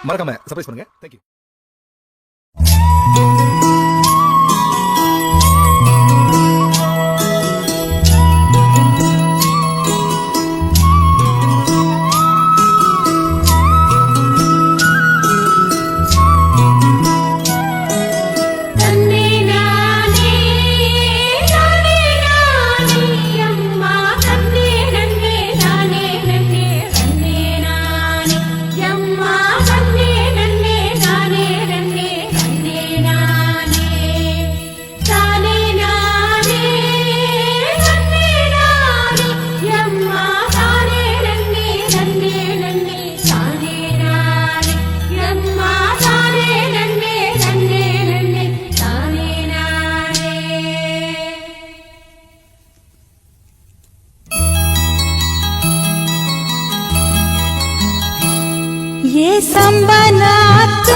மறக்காம சர்ப்ரைஸ் பண்ணுங்க. தேங்க்யூ. ये संबनात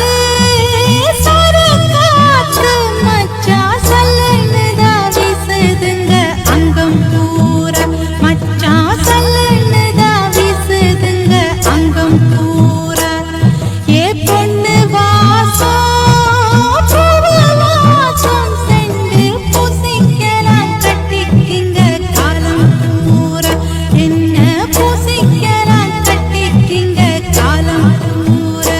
सरकात मच्चा सल्लनदा विसदंग अंगम पूरा मच्चा सल्लनदा विसदंग अंगम पूरा ये பொண்ணு வாசம் பூவாசம் செண்டு பூசிக்கலாம் கட்டிக்கிங்க காலம் பூரா என்ன பூசிக்கலாம் கட்டிக்கிங்க காலம் பூரா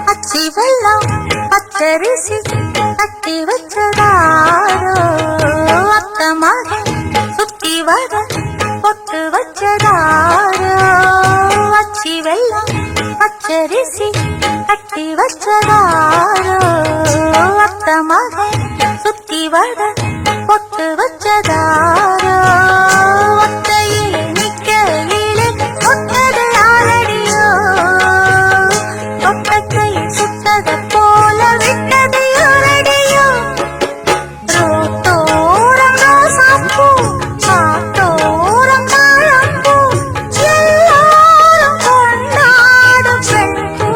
அச்சி வெள்ளம் பச்சரிசி கட்டி வச்சதாரோ அத்தமாக சுத்தி வர பொட்டு வச்சதாரோ அச்சி வெள்ளம் பச்சரிசி கட்டி வச்சதாரோ அத்தமாக சுத்தி வர பொட்டு வச்சதாரோ ஒத்தையில் நிக்கையிலே ஒத்தது யாரடியோ ஒட்டக்கை சுட்டது போல விட்டது யாரடியோ ரோட்டோரம் ரோசாப்பூ காட்டோரம் தாழம்பூ எல்லாரும் கொண்டாடும் பெண்பூ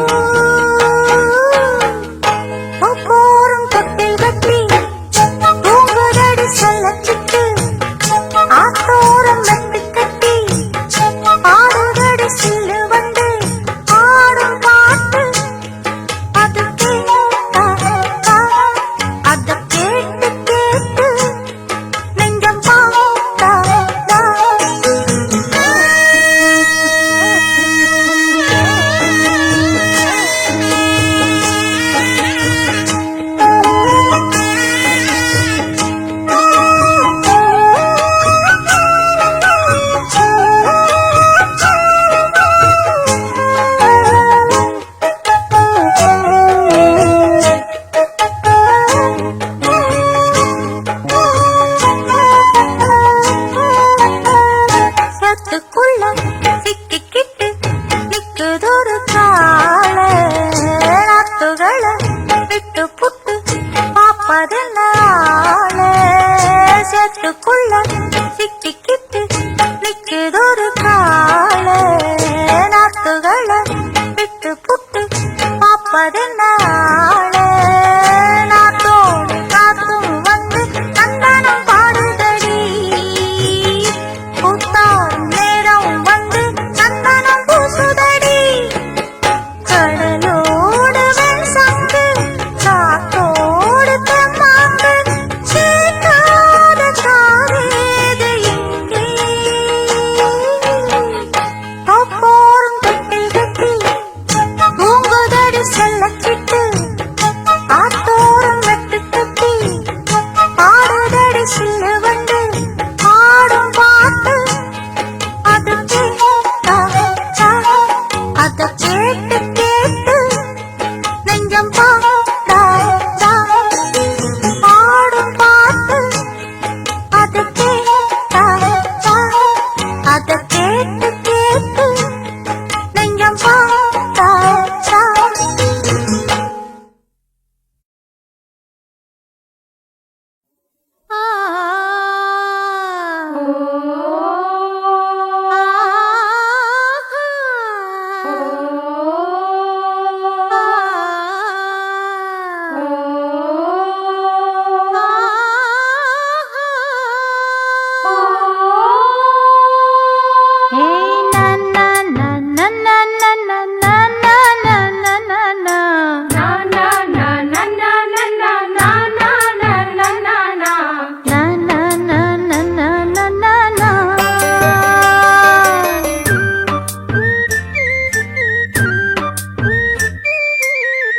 போரும் தொட்டில் கட்டி தூங்குதடி செல்லச்சிட்டு ஆத்தோரம் வெட்டு கட்டி ஆடுதடி சில்லு வந்து ஆடும் பாட்டு அது கேட்டா அத கேட்டு கேட்டு நெஞ்சம் பாட்டா சத்துக்குள்ள சிக்கிக்கிட்டு நிக்குதொரு கால நாத்துகளை விட்டு புட்டு பாப்பதென்ன ஆள சத்துக்குள்ள சிக்கிக்கிட்டு நிக்குதொரு கால நாத்துகளை விட்டு புட்டு பாப்பதென்ன ஆள நாத்தோடு காத்தும் வந்து கண்டனம் பாடுதடி பூத்தாரும் நேரம் வந்து சந்தனம் பூசுதடி கடலோடு வெண்சங்கு காத்தோடு தெம்மாங்கு கேட்காத காவேது இங்கே போரும் தொட்டில் கட்டி தூங்குதடி செல்லச்சிட்டு ஆத்தோரம் வெட்டு கட்டி ஆடுதடி சில்லு வந்து ஆடும் பாட்டு அது கேட்டா அத கேட்டு கேட்டு நெஞ்சம் பாட்டா ஆடும் பாட்டு அது கேட்டா அத கேட்டு கேட்டு நெஞ்சம் பாட்டா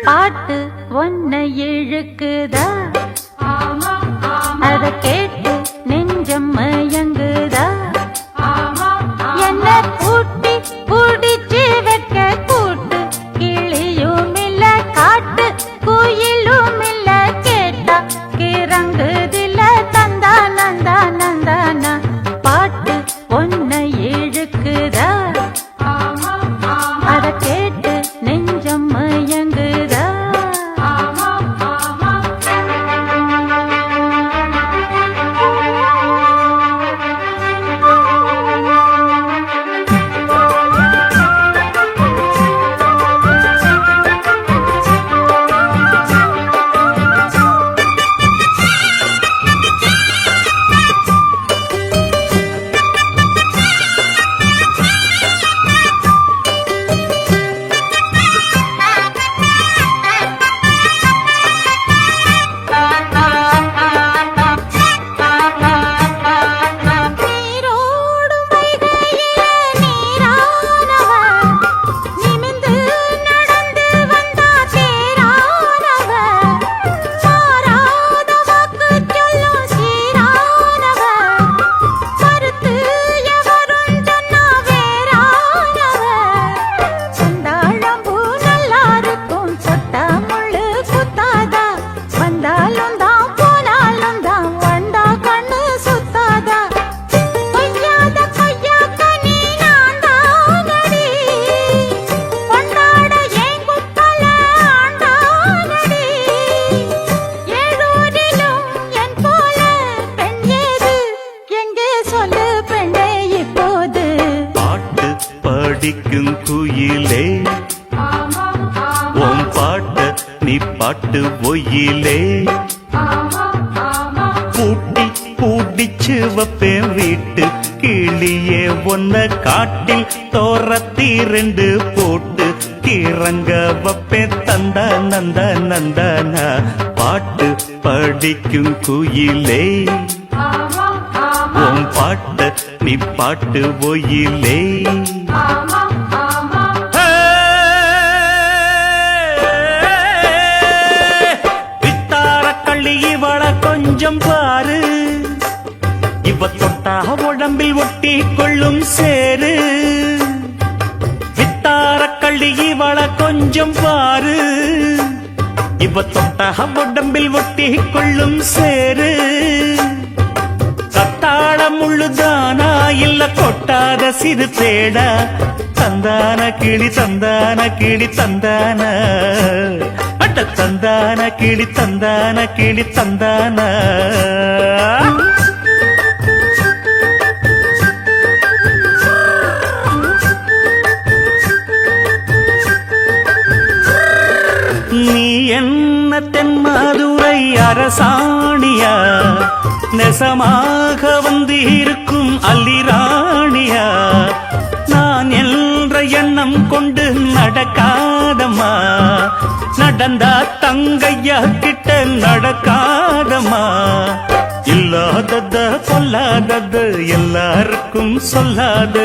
பாட்டு ஒன்ன இழுக்குதா அத கேட்டு நெஞ்சம் மயங்குதா என்ன கூட்டி புடிச்சு வைக்க கூட்டு கிளியும் இல்ல காட்டு குயிலும் இல்ல கேட்டா கிறங்குதில்ல தந்தா நந்தா நந்தானா பாட்டு ஒன்ன இழுக்குதா அத கேட்டு நெஞ்சம் மயங்குதா ஒயிலே உன் பாட்ட நீ பாட்டு ஒயிலே பூட்டி பூடிச்சு வப்பேன் வீட்டு கிளியே ஒன்ன காட்டில் தோரத்தி ரெண்டு போட்டு கிறங்க வப்பேன் தந்தா நந்த நந்தனா பாட்டு படிக்கும் குயிலே உன் பாட்ட நீ பாட்டு ஒயிலே வித்தாரக்கள்ளி இவள கொஞ்சம் பாரு இவ தொட்டா உடம்பில் ஒட்டி கொள்ளும் சேரு வித்தாரக்கள்ளி இவள கொஞ்சம் பாரு இவ தொட்டா உடம்பில் ஒட்டி கொள்ளும் சேரு கத்தாளம் முள்ளுதானா இல்ல கொட்டாத சிறு தேடா தந்தான கிளி தந்தான கிளி தந்தான அட்ட தந்தான கிளி தந்தான கிளி தந்தான நீ என்ன தென்மதுரை அரசாணியா நெசமாக வந்து இருக்கும் அல்லிராணியா நான் என்ற எண்ணம் கொண்டு நடக்காதம்மா நடந்தா தங்கையா கிட்ட நடக்காதம்மா இல்லாதத பொல்லாதது எல்லாருக்கும் சொல்லாது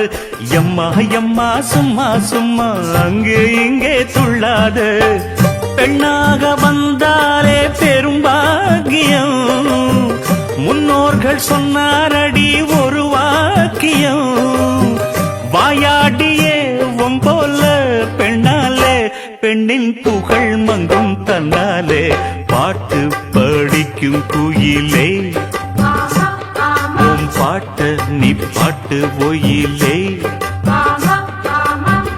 எம்மா எம்மா சும்மா சும்மா அங்கே இங்கே துள்ளாது பெண்ணாக வந்தாலே பெரும்பாகியம் முன்னோர்கள் சொன்னாரடி ஒரு வாக்கியம் வாயாடியே ஒம்போல பெண்ணாலே பெண்ணின் புகழ் மங்கும் தன்னாலே பாட்டு படிக்கும் குயிலே உன் பாட்ட நீ பாட்டு ஒயிலே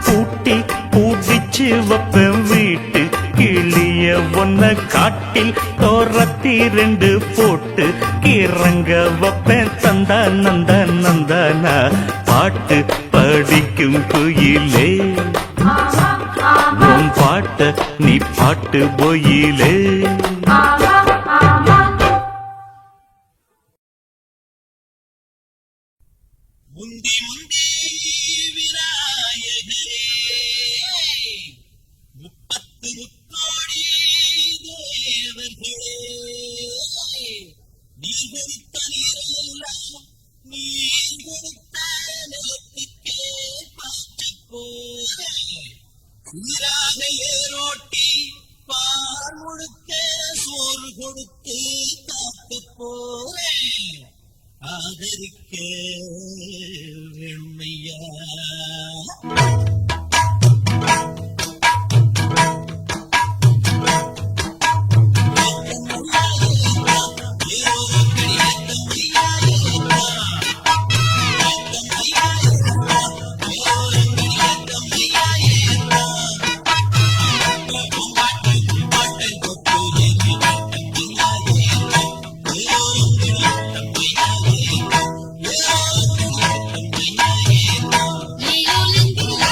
பூட்டி பூடிச்சு வப்பேன் வீட்டு கிளிய ஒன்ன காட்டில் தோரத்தி ரெண்டு போட்டு கிறங்க வப்பேன் தந்தா நந்த நந்தனா பாட்டு படிக்கும் குயிலே உன் பாட்ட நீ பாட்டு ஒயிலே முந்தி முந்தி விநாயகரே முப்பத்து முக்கோடி தேவர்களே நீ கொடுத்த நீரெல்லாம் நீர் கொடுத்த நிலத்துக்கே பார்த்து போரே சீராக ஏரோட்டி பால் முழுக்க சோறு கொடுத்து காத்து போரே ஆதரிக்க வெண்மையா Leolingi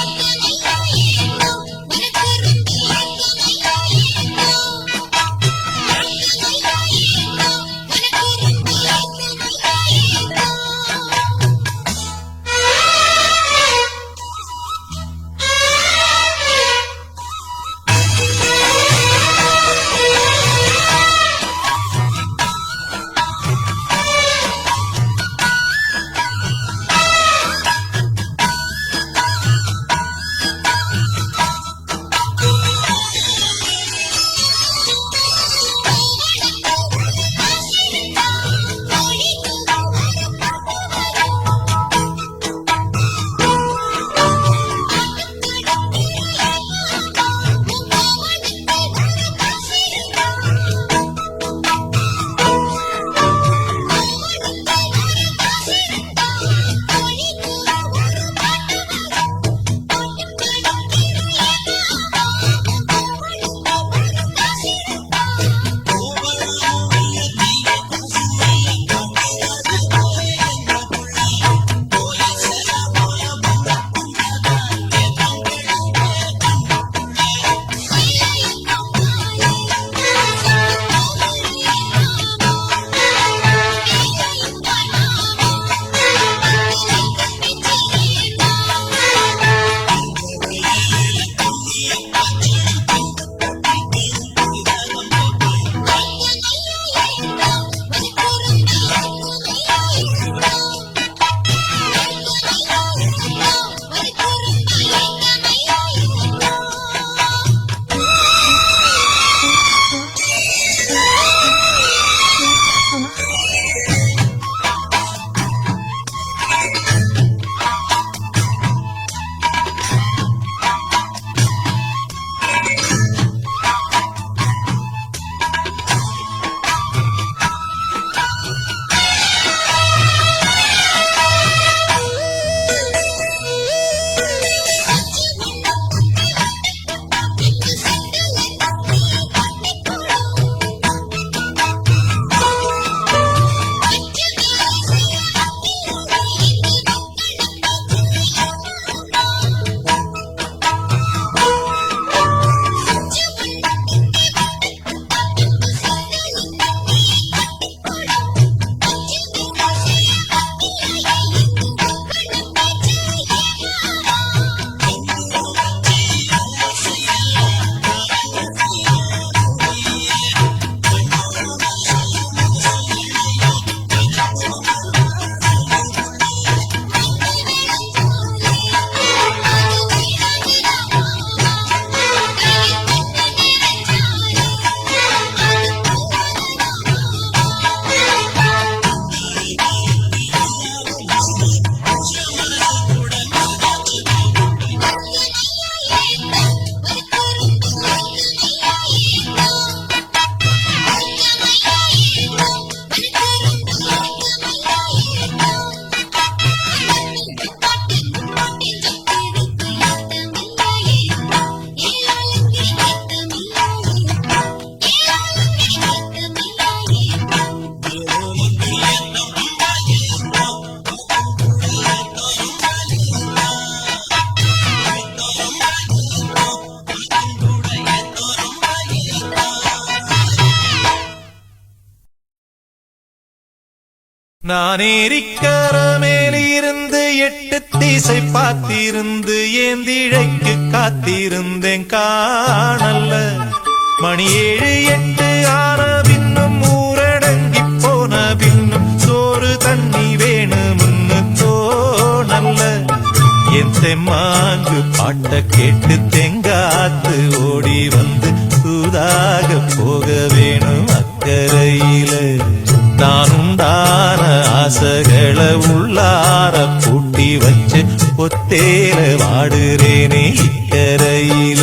நான் ஏரிக்கர மேலிருந்து 8 திசை பார்த்திருந்து ஏந்திழைக்கு காத்திருந்தேன் காணல்ல. மணி 7 8 ஆன பின்னும் ஊரடங்கி போன பின்னும் சோறு தண்ணி வேணும்னு தோணல்ல. என் தெம்மாங்கு பாட்ட கேட்டு தெங்காத்து ஓடி வந்து சூதாக போக வேணும் அக்கறையில. நான் உண்டான ஆசைகளை உள்ளார பூட்டி வச்சு ஒத்தேல வாடுறேனே இக்கரையில.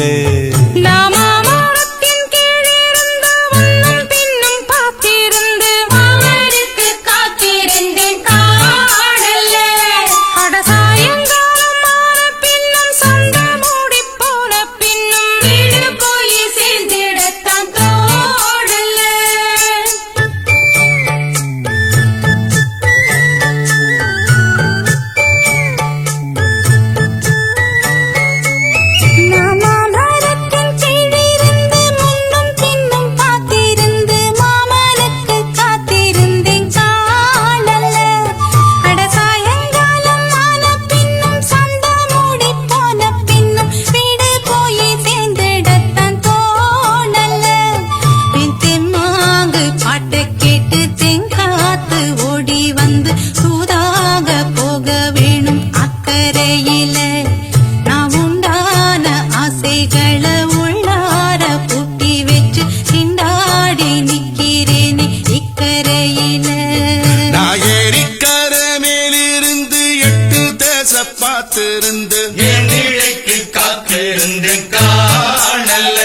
பார்த்திருந்து ஏந்திழைக்கு காத்திருந்தேன் காணல்ல.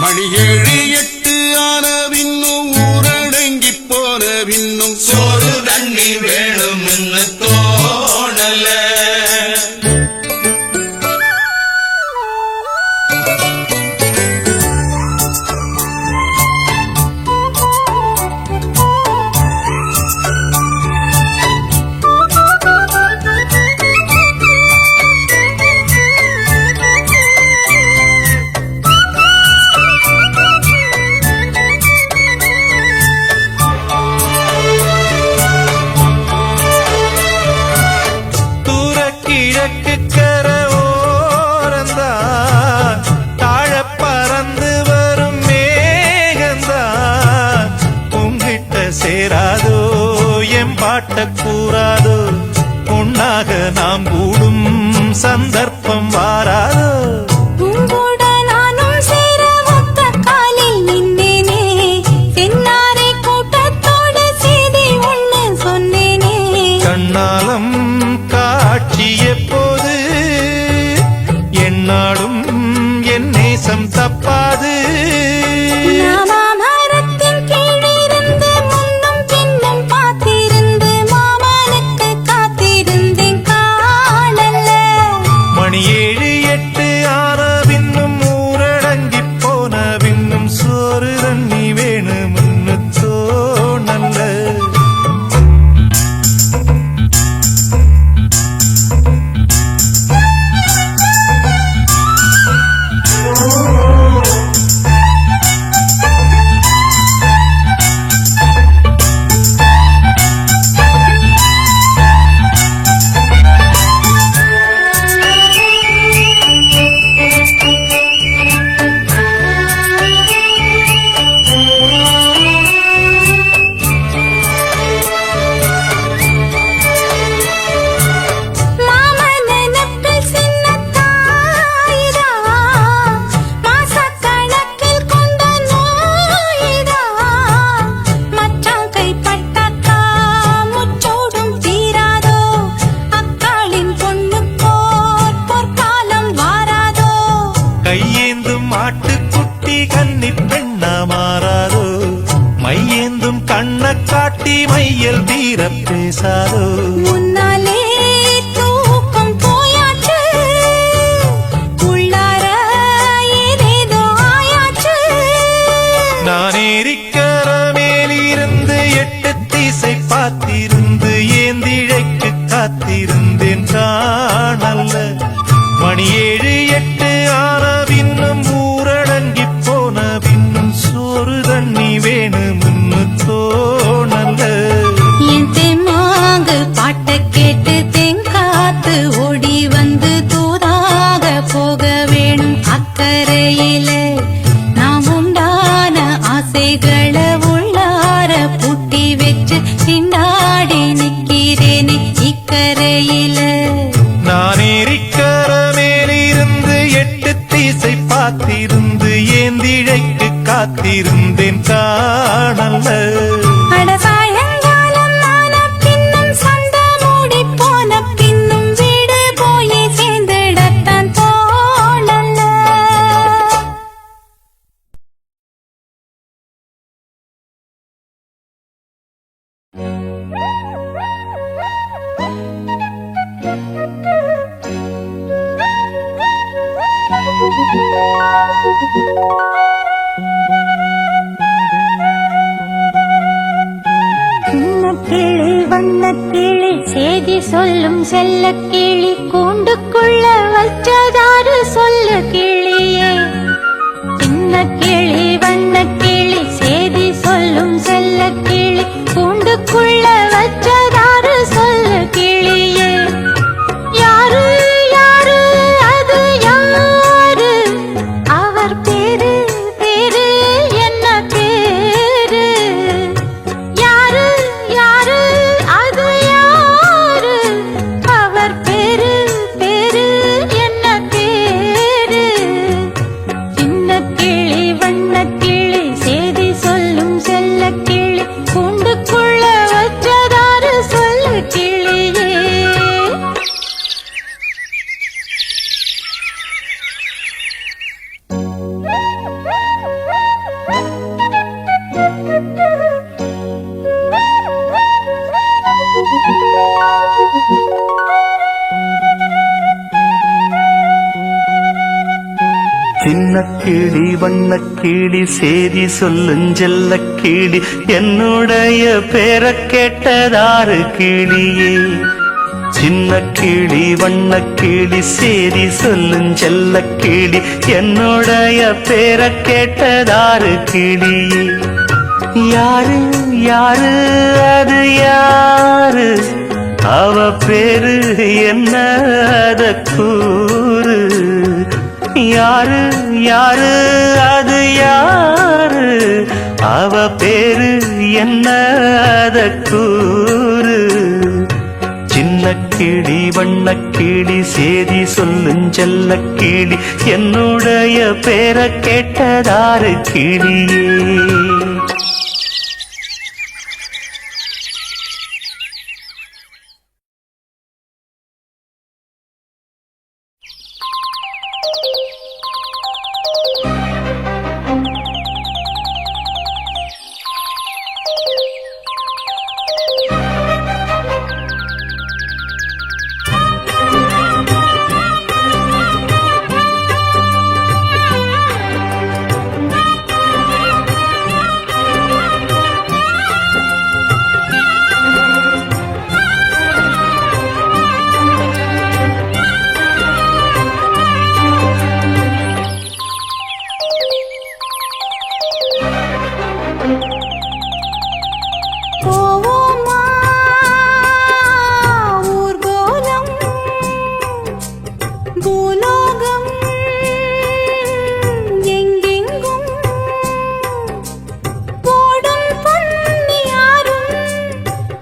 மணி 7 8 ஆன பின்னும் ஊரடங்கி போன பின்னும் சோறு தண்ணி வேணும்னு தோணல. சேராதோ எம் பாட்ட கூறாதோ உன்னாக நாம் கூடும் சந்தர்ப்பம் வாராதோ. உங்கூட நானும் சேர ஒத்த காலில் நின்றேனே. தென்னாரை கூட்டத்தோடு செய்தி ஒண்ணு சொன்னேனே. கண்ணாலம் காட்சி எப்போது என்னாடும் என் நேசம் தப்பாது. மணி 7 8 ஆன பின்னும் ஊரடங்கி போன பின்னும் சோறு தண்ணி வேணும்னு தோணல்ல. கையேந்தும் ஆட்டுக்குட்டி கன்னி பெண்ணா மாறாதோ. மையேந்தும் கண்ண காட்டி மையல் வீர பேசாதோ. முன்னாலே தூக்கம் போயாச்சு உள்ளார ஏதேதோ ஆயாச்சு. நான் ஏரிக்கர மேலிருந்து 8 திசை பார்த்திருந்து ஏந்திழைக்கு காத்திருந்தேன் காணல்ல. மணி 7 8 ஆன பின்னும் ஊரடங்கி போன பின்னும் சோறு தண்ணி வேணும்னு தோணல்ல. என் தெம்மா பார்த்திருந்து ஏந்திழைக்கு காத்திருந்தேன் காணல்ல. அட சாயங்காலம் ஆன பின்னும் சந்த மூடி போன பின்னும் வீடு போய் சேர்ந்திடத்தான் தோணல்ல. கிளி வண்ணக்கிளி செய்தி சொல்லும் செல்ல கிளி கூண்டுக்குள்ள வச்சதாறு சொல்லு கிளியே. சின்ன கிளி வண்ணக்கிளி செய்தி சொல்லும் செல்ல கிளி கூண்டுக்குள்ள வச்சதாறு சொல்லு கிளியே. யாரு யாரு அது யாரு, அவர் பேரு பேரு என்ன பேரு. யாரு யாரு அது யாரு, அவர் பேரு பேரு என்ன பேரு. சின்ன கிளி வண்ணக்கிளி செய்தி சொல்லும் செல்ல கிளி கூண்டுக்குள்ள வச்சதாறு சொல்லு கிளியே. சின்ன கிளி வண்ணக்கிளி சேதி சொல்லுஞ்செல்ல கிளி என்னுடைய பேரை கேட்டதாறு கிளியே. சின்ன கிளி வண்ணக்கிளி சேதி சொல்லுஞ்செல்ல கிளி என்னுடைய பேரை கேட்டதாறு கிளியே. யாரு யாரு அது யாரு, அவ பேரு என்ன அத கூறு. யாரு யாரு அது யாரு, அவ பேரு என்ன அத கூறு. சின்ன கிளி வண்ணக்கிளி சேதி சொல்லுஞ்செல்ல கிளி என்னுடைய பேரை கேட்டதாறு கிளியே. போவோமா ஊர்கோலம் பூலோகம் எங்கெங்கும் போடும் பொன்னியாரும்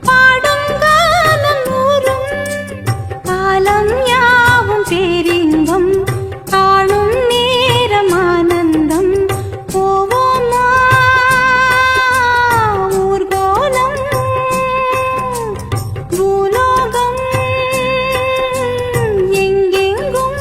பாடும் காலம் ஊரும் காலம் யாவும் பேரின்பம் காணும் நேரம் ஆனந்தம். போவோமா ஊர்கோலம் பூலோகம் எங்கெங்கும்.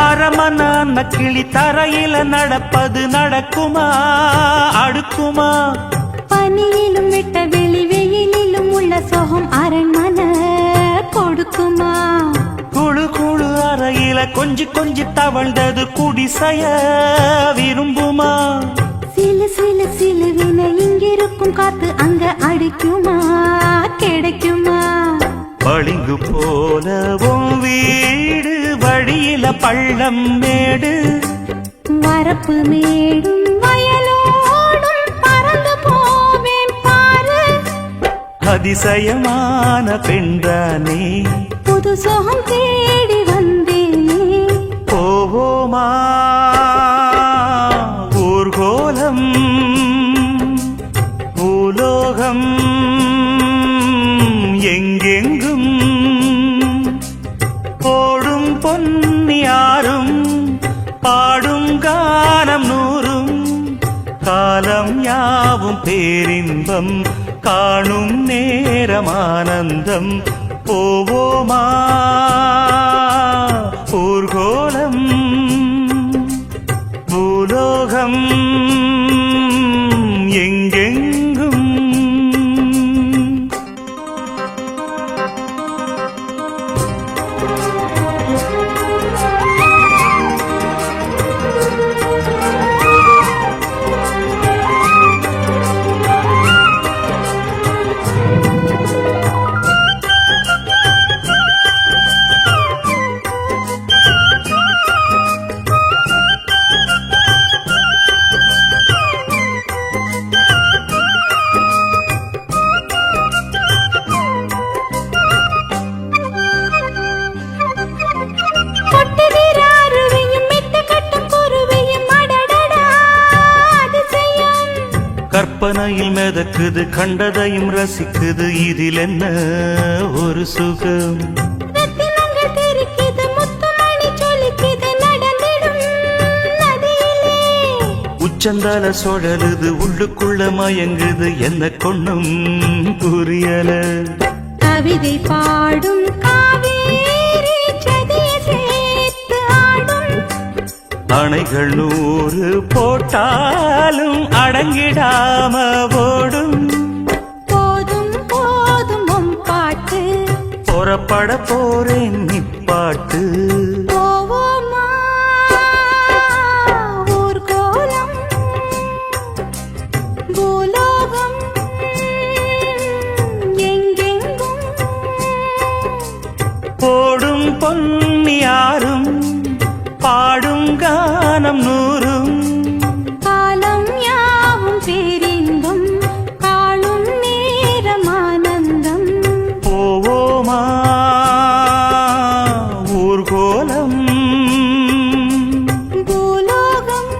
அரமனான கிளி தரையில நடப்பது நடக்குமா அடுக்குமா. பனியிலும் விட்ட வெளி வெயிலிலும் உள்ள சோகம் அரண்மனை கொடுக்குமா. குழு குழு அறையில கொஞ்சி கொஞ்சி தவழ்ந்தது குடிசைய விரும்புமா. சிலு சிலு சிலுவின இங்கிருக்கும் காத்து அங்க அடிக்குமா கிடைக்குமா? பளிங்கு போலவும் வீடு வழியில பள்ளம் மேடு வரப்பு மேடும் வயலோடும் பறந்து போவேன் பாரு. அதிசயமான பெண்தானே புது சோகம் தேடி வந்தேனே. போவோமா ஊர்கோலம் பூலோகம் எங்கெங்கும் போடும் பொன்னியாரும் பாடும் கானம் நூறும் காலம் யாவும் பேரின்பம் காணும் நேரமானந்தம். போவோமா ஊர்கோலம் பூலோகம் எங்கெங்கும். கற்பனையில் மிதக்குது கண்டதையும் ரசிக்குது இதில் என்ன ஒரு சுகம். உச்சந்தால சுழலுது உள்ளுக்குள்ள மயங்குது என்ன கொண்ணும் புரியல. கவிதை பாடும் காவேரி சதியை சேர்த்து ஆடும். அணைகள் 100 போட்டாலும் அடங்கிடாம ஓடும். போதும் போதும் உன் பாட்டு புறப்பட போறேன் நிப்பாட்டு. போவோமா ஊர்கோலம் பூலோகம் எங்கெங்கும் போடும் பொன்னியாரும் பாடும் கானம் நூறும் காலம் யாவும் பேரின்பம் காணும் நேரமானந்தம். போவோமா ஊர்கோலம் பூலோகம்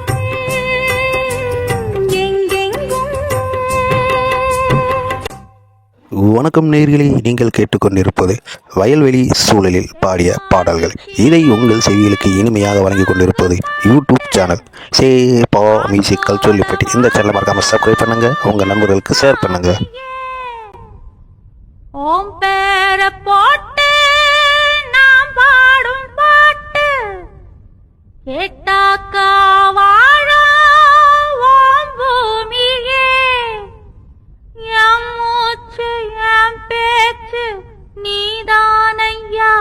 எங்கெங்கும். வணக்கம் நேயர்களே, நீங்கள் கேட்டுக்கொண்டிருப்பது வயல்வெளி சூழலில் பாடிய பாடல்கள். இதை உங்கள் செவிகளுக்கு இனிமையாக வழங்கிக் கொண்டிருப்பது யூடியூப் சேனல் சேபா மியூசிக் கல்ச்சொல்லிப்பட்டி. இந்த சேனலை மறக்காம சப்ஸ்கிரைப் பண்ணுங்க, உங்க நண்பர்களுக்கு ஷேர் பண்ணுங்க. ஓம் பேர போட்டு நாம் பாடும் பாட்டு கேட்டாக்கா வாழும் ஓம் பூமியே. என் மூச்சு என் பேச்சு நீதானையா,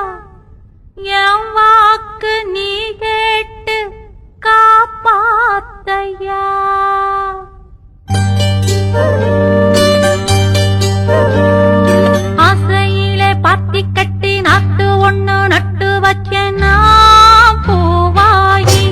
என் வாக்கு நீ கேட்டு காப்பாத்தையா. ஆசையிலே பாத்தி கட்டி நாத்து ஒண்ணு நட்டு வச்சேன்னா பூவாயி.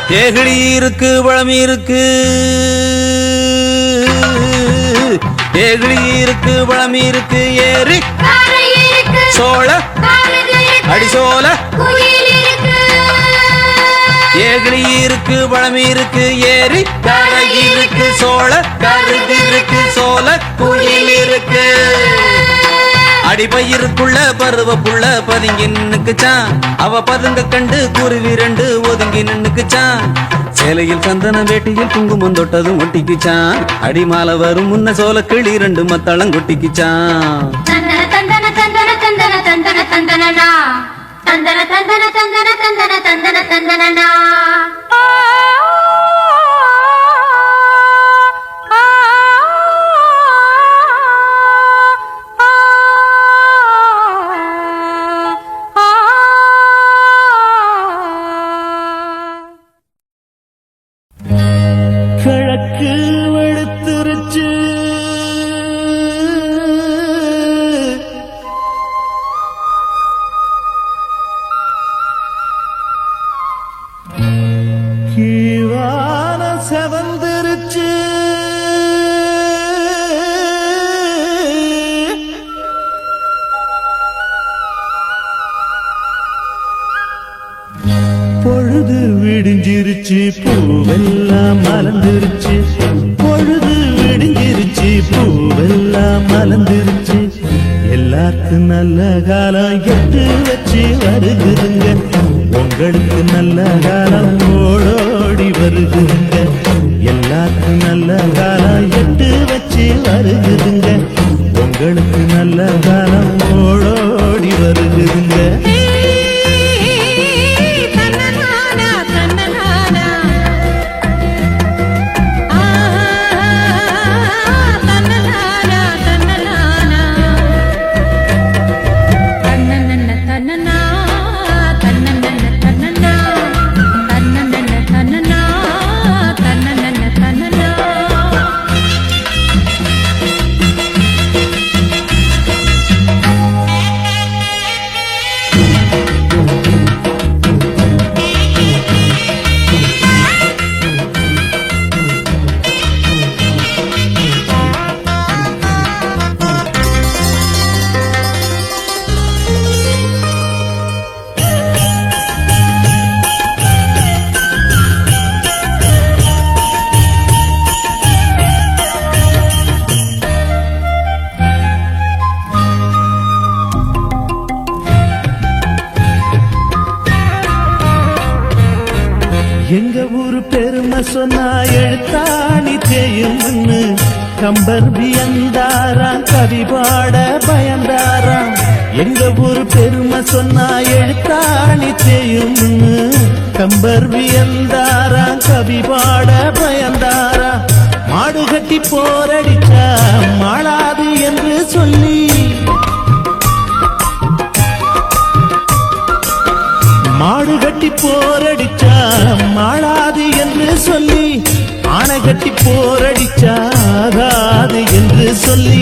தேகடி இருக்கு பழம் இருக்கு தேகடி இருக்கு பழம் இருக்கு ஏறி சோழ அடிசோல ஏகடி இருக்கு பழம் இருக்கு ஏறி கரை இருக்கு சோழ கருது இருக்கு சோல குயில் இருக்கு அடிபயிருக்குள்ள பருவ புள்ள பதுங்கி நின்னுக்குச்சான் அவ பதுங்க கண்டு குருவி ரெண்டு ஒதுங்கி நின்னுக்குச்சான் சேலையில் சந்தன வேட்டியில் குங்குமம் தொட்டதும் ஒட்டிக்குச்சான் அடிமால வரும் முன்ன சோல கிளி ரெண்டு மத்தளம் கொட்டிக்குச்சான் தந்தன தந்தன தந்தன தந்தன தந்தன தந்தனனா தந்தன தந்தன தந்தன தந்தன தந்தன தந்தனனா கிழக்கு வெளுத்துருச்சு கீழான செவந்திருச்சு பொழுது விடிஞ்சிருச்சு பூவெல்லாம் மலர்ந்துருச்சு பொழுது விடிஞ்சிருச்சு பூவெல்லாம் மலர்ந்துருச்சு எல்லாருக்கும் நல்ல காலம் எட்டு வச்சு வருகுதுங்க உங்களுக்கு நல்ல காலம் ஓடோடி வருகுதுங்க எல்லாருக்கும் நல்ல காலம் எட்டு வச்சு வருகுதுங்க உங்களுக்கு நல்ல காலம் ஓடோடி வருகுதுங்க எங்க ஊரு பெருமை சொன்னா எழுத்தாணி தேயும்னு கம்பர் வியந்தாராம் கவி பாட பயந்தாராம் எங்க ஊரு பெருமை சொன்னா எழுத்தாணி தேயும்னு கம்பர் வியந்தாராம் கவி பாட பயந்தாராம் மாடு கட்டி போரடிச்சா மாளாது என்று சொல்லி மாடு கட்டி போரடிச்சா மாளாது என்று சொல்லி ஆனை கட்டி போரடிச்சாகாது என்று சொல்லி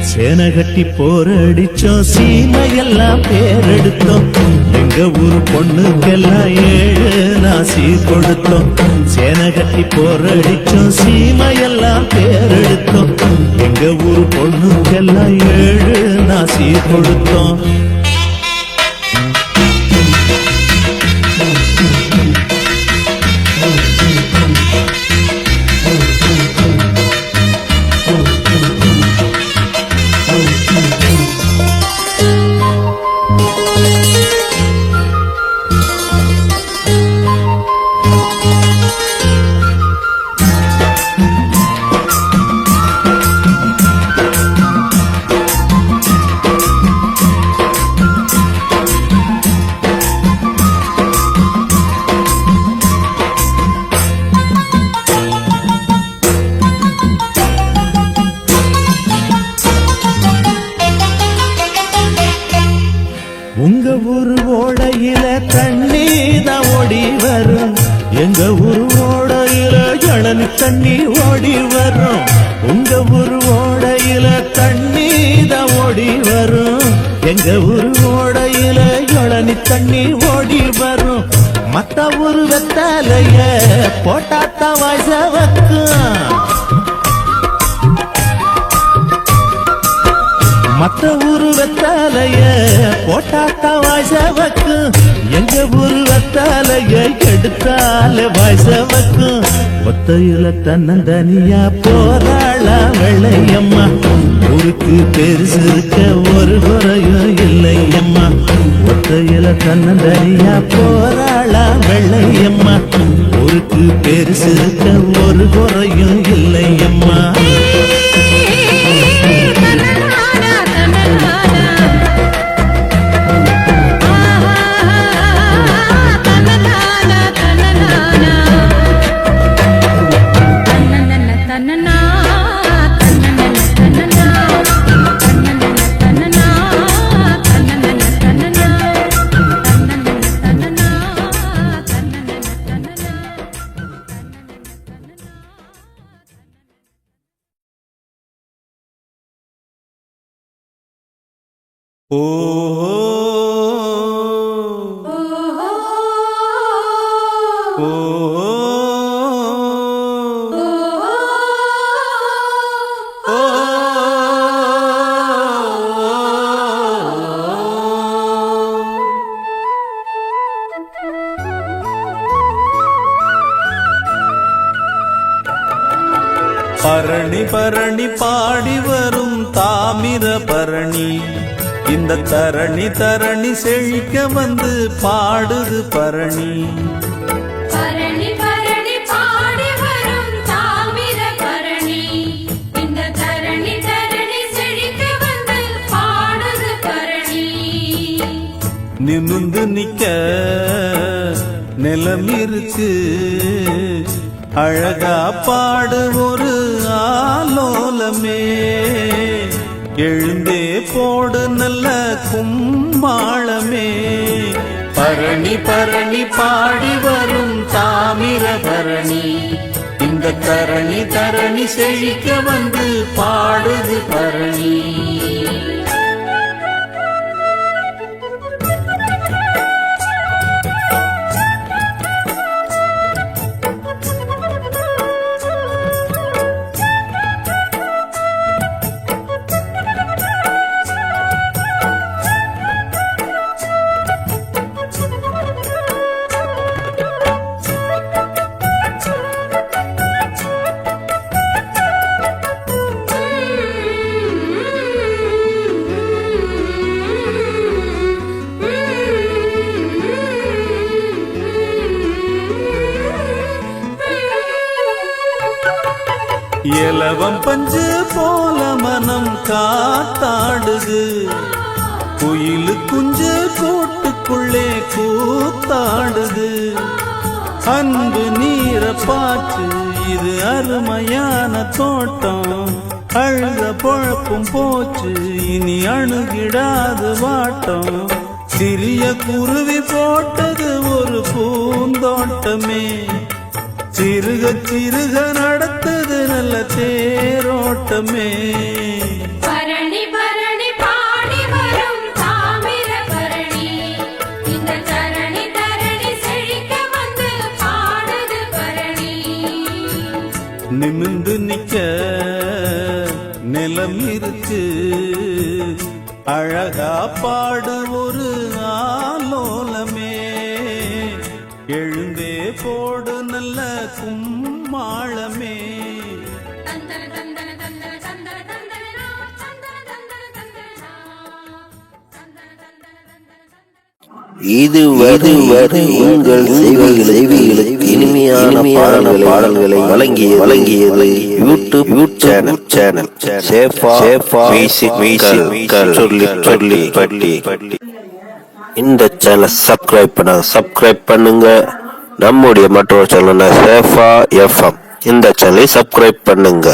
சேனை கட்டி போரடிச்சோம் சீமையெல்லாம் பேரெடுத்தோம் எங்க ஊரு பொண்ணுக்கெல்லாம் 7 நாசி கொடுத்தோம் சேனை கட்டி போரடிச்சோம் சீமையெல்லாம் பேரெடுத்தோம் எங்க ஊரு பொண்ணுக்கெல்லாம் 7 நாசி கொடுத்தோம் உங்க ஊரு ஓடையில தண்ணீதான் ஓடி வரும் எங்க ஊரு ஓடையில இளநி தண்ணி ஓடி வரும் உங்க ஊரு ஓடையில தண்ணீதான் ஓடி வரும் எங்க ஊரு ஓடையில இளநி தண்ணி ஓடி வரும் மத்த ஒரு வெத்தலைய போட்டாத்த வாசவக்கும் மத்த ஊரு வெத்தலைய போட்டாத்த வாசவக்கும் எங்க ஊரு வெத்தலைய எடுத்தால வாசவக்கும் ஒத்தையில தன்னந்தனியா போராள வெள்ளையம்மா ஊருக்கு பெருசு இருக்க ஒரு குறையும் இல்லையம்மா ஒத்தையில தன்னந்தனியா போராள வெள்ளையம்மா ஊருக்கு பெருசு இருக்க ஒரு குறையும் இல்லையம்மா ஓ பரணி பரணி பாடி வரும் தாமிர பரணி இந்த தரணி தரணி செழிக்க வந்து பாடுது பரணி பரணி பரணி பாடி வரும் தாமிர பரணி இந்த தரணி தரணி செழிக்க வந்து பாடுது பரணி நிமிந்து நிக்க நிலம் இருக்கு அழகா பாடு ஒரு ஆலோலமே எழுந்தே போடு நல்ல கும்மாளமே பரணி பரணி பாடி வரும் தாமிர பரணி இந்த தரணி தரணி செழிக்க வந்து பாடுது பரணி இலவம் பஞ்சு போல மனம் காத்தாடுது குயிலு குஞ்சு கூட்டுக்குள்ளே கூத்தாடுது அன்பு நீர பாற்று இது அருமையான தோட்டம் அழுத பொழப்பும் போச்சு இனி அணுகிடாது வாட்டம் சிறிய குருவி போட்டது ஒரு பூந்தோட்டமே சிறுக சிறுக நடத்தது நல்ல தேரோட்டமே பரணி பரணி பாடி வரும் தாமிர பரணி இந்த தரணி தரணி செழிக்க வந்து பாடுது பரணி நிமிந்து நிக்க நிலம் இருக்கு அழகா பாடு ஒரு ஆலோலமே எழுந்தே போடு நல்ல கும்மாளமே தந்தன தந்தன தந்தன தந்தன தந்தனா தந்தன தந்தன தந்தனா தந்தன தந்தன தந்தன இதுவரை உங்கள் செவிகளுக்கு இனிமையான பாடல்களை வழங்கியது யூடியூப் சேனல் சேஃபா மியூசிக் சொல்லி பட்டி இந்த சேனல் சப்ஸ்கிரைப் பண்ணுங்க நம்முடைய மற்றொரு சேனல் சேஃபா எஃப்எம் இந்த சேனலை சப்ஸ்கிரைப் பண்ணுங்க